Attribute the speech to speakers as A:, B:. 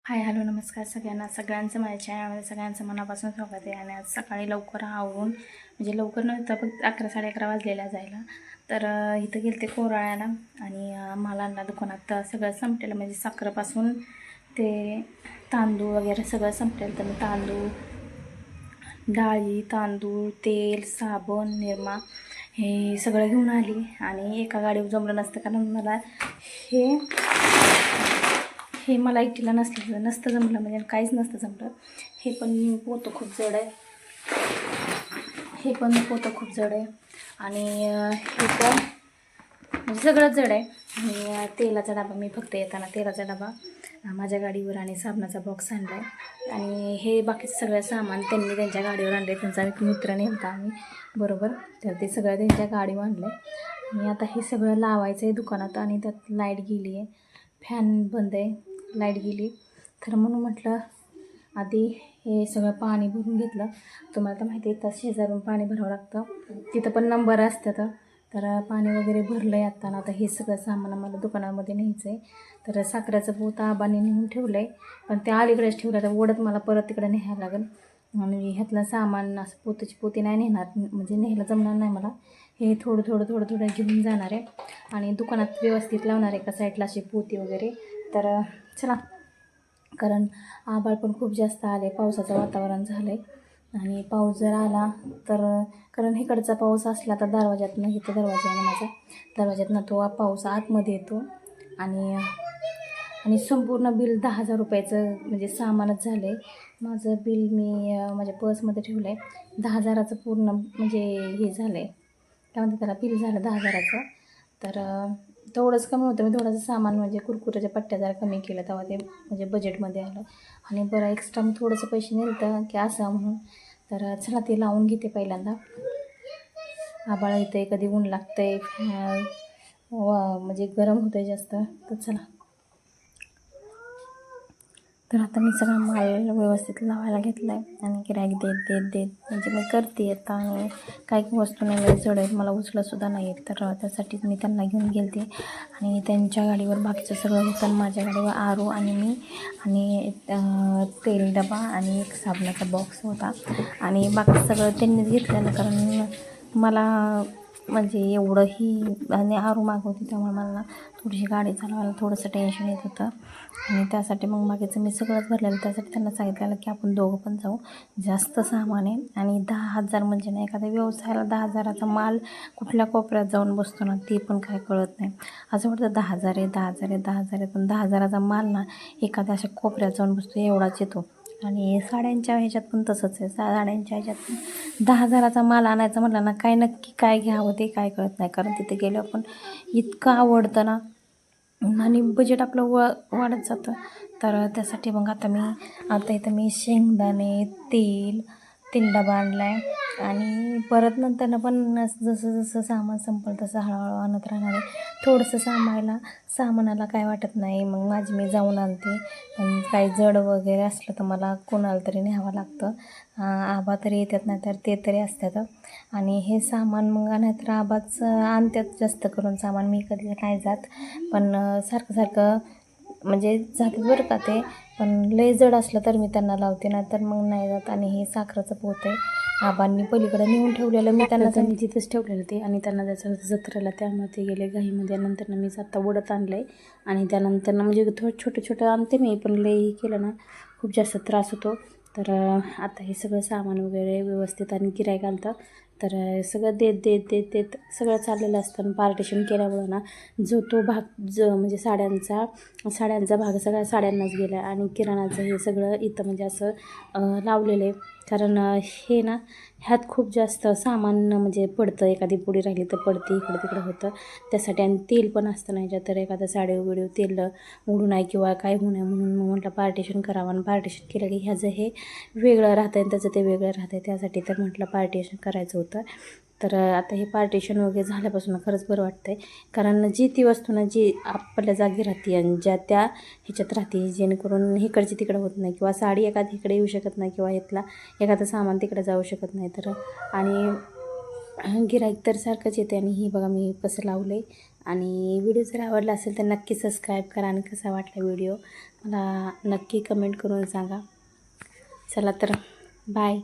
A: Hi hello नमस्कार सगळ्यांचं माझ्या चॅनलमध्ये सगळ्यांचं मनापासून स्वागत आहे. आणि आज सकाळी लवकर आवरून म्हणजे लवकर नव्हतं फक्त 11-11:30 वाजलेल्या जायला. तर इथं गेले ते कोराळ्याला आणि मला ना दुकानात सगळं संपलेलं म्हणजे साखरेपासून ते तांदूळ वगैरे सगळं संपलेलं. तर मी तांदूळ, डाळी, तांदूळ, तेल, साबण, निरमा हे सगळं घेऊन आली. आणि एका गाडीवर जमलं नसतं कारण मला हे मला एकटीला नसतं जमलं म्हणजे काहीच नसतं जमलं. हे पण पोतं खूप जड आहे, आणि हे पण म्हणजे सगळंच जड आहे. आणि तेलाचा डबा मी फक्त येताना तेलाचा डबा माझ्या गाडीवर आणि साबणाचा बॉक्स आणला आहे. आणि हे बाकीचं सगळं सामान त्यांनी त्यांच्या गाडीवर आणलं आहे. त्यांचा एक मित्र नेमता आम्ही बरोबर, तर ते सगळं त्यांच्या गाडीवर आणलं आहे. आणि आता हे सगळं लावायचं आहे दुकानात. आणि त्यात लाईट गेली आहे, फॅन बंद आहे, लाईट गेली. तर म्हणून म्हटलं आधी हे सगळं पाणी भरून घेतलं. तुम्हाला तर माहिती आहे तर शेजारून पाणी भरावं लागतं, तिथं पण नंबर असतात. तर पाणी वगैरे भरलं आहे आत्ता. आता हे सगळं सामान आम्हाला दुकानामध्ये न्यायचं आहे. तर साखरेचं पोत आबाने नेऊन ठेवलं आहे, पण ते अलीकडेच ठेवलं तर ओढत मला परत तिकडे न्यायला लागेल. आणि ह्यातलं सामान असं पोतीची पोती नाही नेणार, म्हणजे न्यायला जमणार नाही मला. हे थोडं घेऊन जाणार आहे आणि दुकानात व्यवस्थित लावणार आहे एका साईडला अशी पोती वगैरे. तर चला, कारण आभाळ पण खूप जास्त आले, पावसाचं वातावरण झालं आहे. आणि पाऊस जर आला तर, कारण इकडचा पाऊस असला तर दरवाज्यातनं, इथं दरवाजा आहे ना माझा, दरवाज्यातनं तो पाऊस आतमध्ये येतो. आणि संपूर्ण बिल 10,000 रुपयाचं म्हणजे सामानच झालं आहे माझं. बिल मी माझ्या पर्समध्ये ठेवलं आहे, 10,000चं पूर्ण म्हणजे हे झालं आहे, काय म्हणते त्याला, बिल झालं 10,000चं. तर तेवढंच कमी होतं. मी थोडंसं सामान म्हणजे कुरकुऱ्याच्या पट्ट्या जरा कमी केलं तेव्हा ते म्हणजे बजेटमध्ये आलं. आणि बरं एक्स्ट्रा मी थोडंसं पैसे नेलं की असं म्हणून. तर चला ते लावून घेते पहिल्यांदा. आभाळ येतं आहे, कधी ऊन लागतं आहे, म्हणजे गरम होतं आहे जास्त. तर चला, तर आता मी सगळा माल व्यवस्थित लावायला घेतला आहे. आणि गिऱ्हाईक देत म्हणजे मी करते आता. आणि काही वस्तू नाही जड आहेत, मला उचलंसुद्धा नाही येत, तर त्यासाठीच मी त्यांना घेऊन गेले. आणि त्यांच्या गाडीवर बाकीचं सगळं होतं आणि माझ्या गाडीवर आरू आणि मी आणि तेल डबा आणि एक साबणाचा बॉक्स होता. आणि बाकी सगळं त्यांनीच घेतलेलं, कारण मला म्हणजे एवढंही, आणि आरू मागवते त्यामुळे मला थोडीशी गाडी चालवायला थोडंसं टेन्शन येत होतं. आणि त्यासाठी मग बाकीचं मी सगळंच भरलेलं. त्यासाठी त्यांना सांगितलेलं की आपण दोघं पण जाऊ, जास्त सामान आहे. आणि 10,000 म्हणजे ना, एखाद्या व्यवसायाला 10,000चा माल कुठल्या कोपऱ्यात जाऊन बसतो ना, ते पण काय कळत नाही. असं वाटतं 10,000 आहे, पण 10,000चा माल ना एखाद्या अशा कोपऱ्यात जाऊन बसतो एवढाच येतो. आणि साड्यांच्या ह्याच्यात पण तसंच आहे, साड्यांच्या ह्याच्यात पण 10,000चा माल आणायचा म्हटलं ना, काय नक्की काय घ्यावं ते काय कळत नाही. कारण तिथे गेल्यावर पण इतकं आवडतं ना, आणि बजेट आपलं वाढत जातं. तर त्यासाठी मग आता इथं मी शेंगदाणे, तेल डबा आणला आहे. आणि परत नंतरनं पण जसं सामान संपलं तसं हळूहळू आणत राहणार आहे. थोडंसं सामानाला काय वाटत नाही, मग मी जाऊन आणते. पण काही जड वगैरे असलं तर मला कोणाला तरी न्यावं लागतं. आबा तरी येतात, नाही तर ते तरी असतात. आणि हे सामान मग नाहीतर आबाच आणतात जास्त करून सामान, मी कधी नाही जात. पण सारखं म्हणजे जातात बरं का ते, पण लय जड असलं तर मी त्यांना लावते, नाही तर मग नाही जात. आणि हे साखरेचं पोत आहे, आबांनी पलीकडे नेऊन ठेवलेलं, मी तिथंच ठेवलेलं ते. आणि त्यांना जायचं होतं जत्रेला, त्यामुळे ते गेले घाईमध्ये. नंतर मी आता ओढत आणलं आहे. आणि त्यानंतर म्हणजे थोडं छोटं आणते मी, पण लई केलं ना खूप जास्त त्रास होतो. तर आता हे सगळं सामान वगैरे व्यवस्थित आणि गिऱ्हाईक आलं तर सगळं देत सगळं चाललेलं असतं. आणि पार्टिशन केल्यामुळं ना तो भाग म्हणजे साड्यांचा भाग सगळ्या साड्यांनाच गेला. आणि किराणाचं हे सगळं इथं म्हणजे असं लावलेलं आहे. कारण हे ना, ह्यात खूप जास्त सामान म्हणजे पडतं, एखादी पुडी राहिली तर पडते, इकडं तिकडं होतं. त्यासाठी आणि तेल पण असतं नाही, तर एखादा साडीवर तेल उडू नये किंवा काय होऊ नये म्हणून मग म्हटलं पार्टिशन करावं. आणि पार्टिशन केलं की ह्याचं हे वेगळं राहतं आणि त्याचं ते वेगळं राहतं, त्यासाठी तर म्हटलं पार्टिशन करायचं होतं. तर आता हे पार्टिशन वगैरे झाल्यापासून खरंच बरं वाटतं आहे. कारण ती वस्तू ना जी आपल्या जागी राहते आणि ज्या त्या ह्याच्यात राहते, जेणेकरून इकडची तिकडं होत नाही, किंवा साडी एखादी इकडे येऊ शकत नाही, किंवा इथला एखादं सामान तिकडे जाऊ शकत नाही. तर आणि गिऱ्हाईक तर सारखंच येते. आणि ही बघा मी कसं लावलं आहे. आणि व्हिडिओ जर आवडला असेल तर नक्की सबस्क्राईब करा. आणि कसा वाटला व्हिडिओ मला नक्की कमेंट करून सांगा. चला तर बाय.